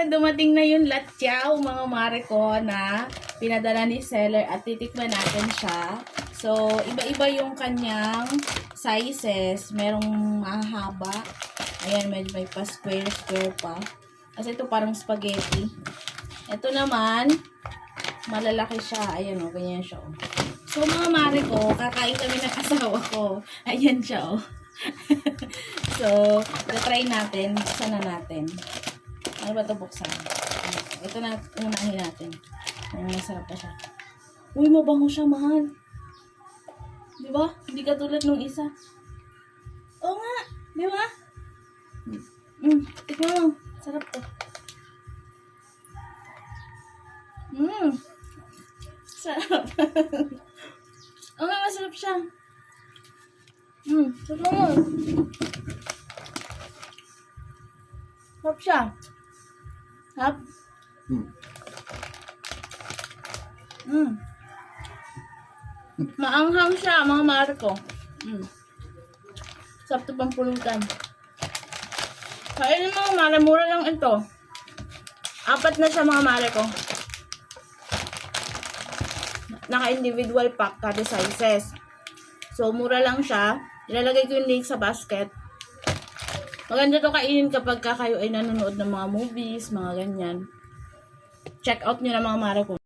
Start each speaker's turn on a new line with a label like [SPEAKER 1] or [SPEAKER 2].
[SPEAKER 1] dumating na yung latyaw, mga mare ko, na pinadala ni seller at titikman natin siya. So, iba-iba yung kanyang sizes. Merong mahaba. Ayan, medyo may pa-square pa. Kasi ito parang spaghetti. Ito naman, malalaki siya. Ayan o, ganyan siya o. So, mga mare ko, kakain kami ng asawa ko. Ayan siya o. So, try natin. Buksan na natin. Ano ba ito buksan? Ito na, unahin natin. Masarap pa siya. Uy, mabango siya, mahal. Diba? Hindi katulad nung isa. Oo nga. Diba? Tikman mo. Sarap to. Sarap. Oo nga, masarap siya. Sarap mo. Sarap siya. Sarap. Maanghang siya, mga mare ko. Sarap to pang pulutan. Kainin mo, mare, mura lang ito. 4 na siya, mga mare ko. Naka-individual pack, kada sizes. So, mura lang siya. Ilalagay ko yung link sa basket. Maganda to kainin kapag kayo ay nanonood ng mga movies, mga ganyan. Check out nyo na, mga mare ko.